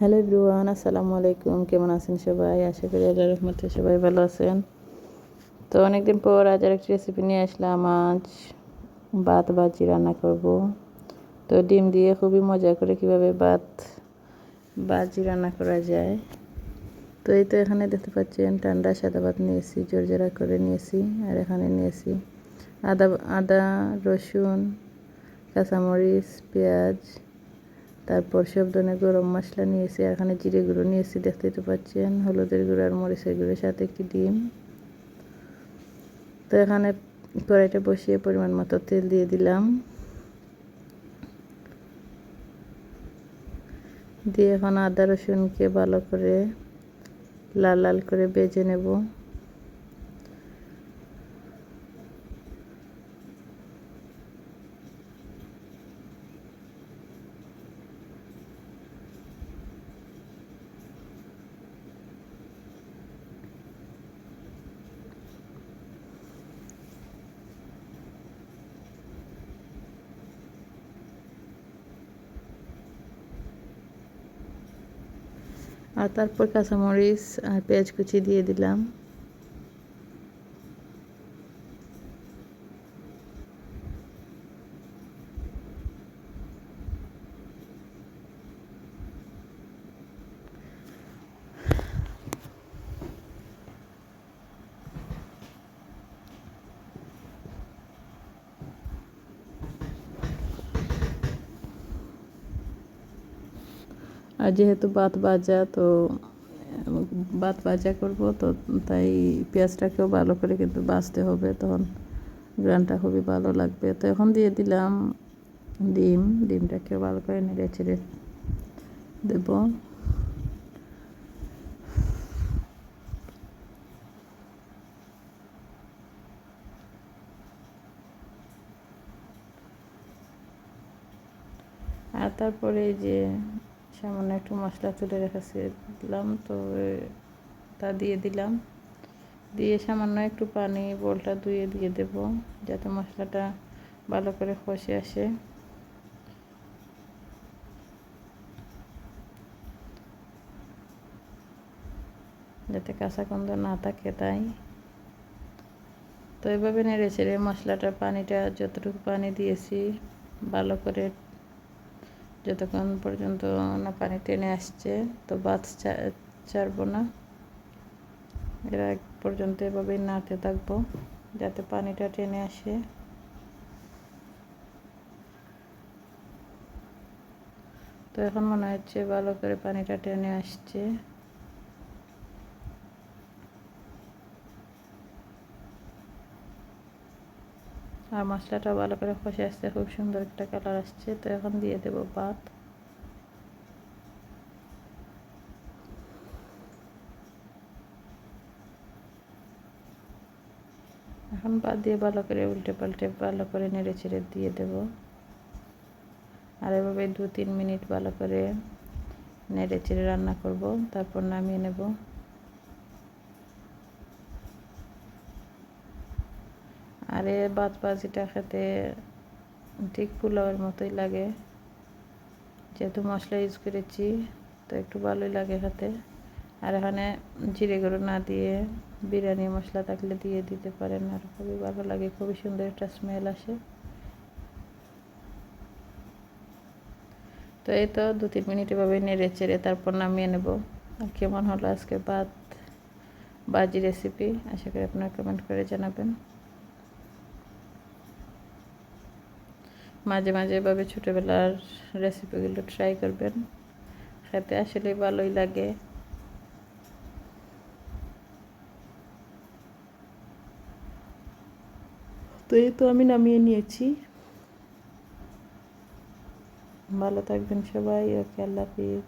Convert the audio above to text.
Hello everyone, আসসালামু আলাইকুম। কেমন আছেন সবাই? আশা করি আল্লাহর রহমতে সবাই ভালো আছেন। তো অনেকদিন পর আজ আরেকটি রেসিপি নিয়ে আসলাম। আজ ভাত ভাজি রান্না করব। তো ডিম দিয়ে খুবই মজা করে কিভাবে ভাত ভাজি রান্না করা যায়। তো এই তো এখানে দেখতে পাচ্ছেন ঠান্ডা সাদা ভাত নিয়েছি, জর্জরা করে নিয়েছি। আর এখানে নিয়েছি আদা আদা রসুন, কাঁচামরিচ, পেঁয়াজ, তারপর সব ধরনের গরম মশলা নিয়েছি। আর এখানে জিরে গুঁড়ো নিয়েছি, দেখতেই তো পাচ্ছেন, হলুদের গুঁড়ো আর মরিচের গুঁড়োর সাথে একটি ডিম। তো এখানে কড়াইটা বসিয়ে পরিমাণ মতো তেল দিয়ে দিলাম, দিয়ে এখন আদা রসুনকে ভালো করে লাল লাল করে ভেজে নেব। আর তারপর কাঁচামরিচ আর পেঁয়াজ কুচি দিয়ে দিলাম। আর যেহেতু ভাত ভাজা করব, তো তাই পেঁয়াজটাকেও ভালো করে কিন্তু ভাজতে হবে, তখন গ্রানটা খুবই ভালো লাগবে। তো এখন দিয়ে দিলাম ডিমটাকে ভালো করে নেড়ে চেড়ে দেব। আর তারপরে এই যে সামান্য একটু মশলা তুলে রেখেছিলাম, তো তা দিয়ে দিলাম। দিয়ে সামান্য একটু পানি বোলটা ধুয়ে দিয়ে দেব, যাতে মশলাটা ভালো করে কষে আসে। যাতে কাঁচা গন্ধ না থাকে তাই। তো এভাবে নেড়ে চেড়ে মশলাটার পানিটা, যতটুকু পানি দিয়েছি, ভালো করে যতক্ষণ পর্যন্ত না পানি টেনে আসছে, তো ভাত ছাড়বো না, এর আগ পর্যন্ত এভাবেই নাড়তে থাকবো যাতে পানিটা টেনে আসে। তো এখন মনে হচ্ছে ভালো করে পানিটা টেনে আসছে। আর মশলাটা ভালো করে কষে আসছে, খুব সুন্দর একটা কালার আসছে। তো এখন দিয়ে দেব ভাত। এখন ভাত দিয়ে ভালো করে উল্টে পাল্টে ভালো করে নেড়ে চেড়ে দিয়ে দেব। আর এভাবে 2-3 মিনিট ভালো করে নেড়ে চেড়ে রান্না করব, তারপর নামিয়ে নেব। আর এই ভাত ভাজিটা খেতে ঠিক পোলাওয়ের মতোই লাগে, যেহেতু মশলা ইউজ করেছি, তো একটু ভালোই লাগে খেতে। আর এখানে জিরে গুঁড়ো না দিয়ে বিরিয়ানি মশলা থাকলে দিয়ে দিতে পারেন, আর খুবই ভালো লাগে, খুবই সুন্দর একটা স্মেল আসে। তো এই তো 2-3 মিনিট এভাবে নেড়ে চেড়ে তারপর নামিয়ে নেব। আর কেমন হলো আজকে ভাত ভাজি রেসিপি, আশা করি আপনারা কমেন্ট করে জানাবেন। মাঝে মাঝে এভাবে ছোটোবেলার রেসিপিগুলো ট্রাই করবেন, খেতে আসলে ভালোই লাগে। তো এই তো আমি নামিয়ে নিয়েছি। ভালো থাকবেন সবাই, ওকে, আল্লাহ হাফিজ।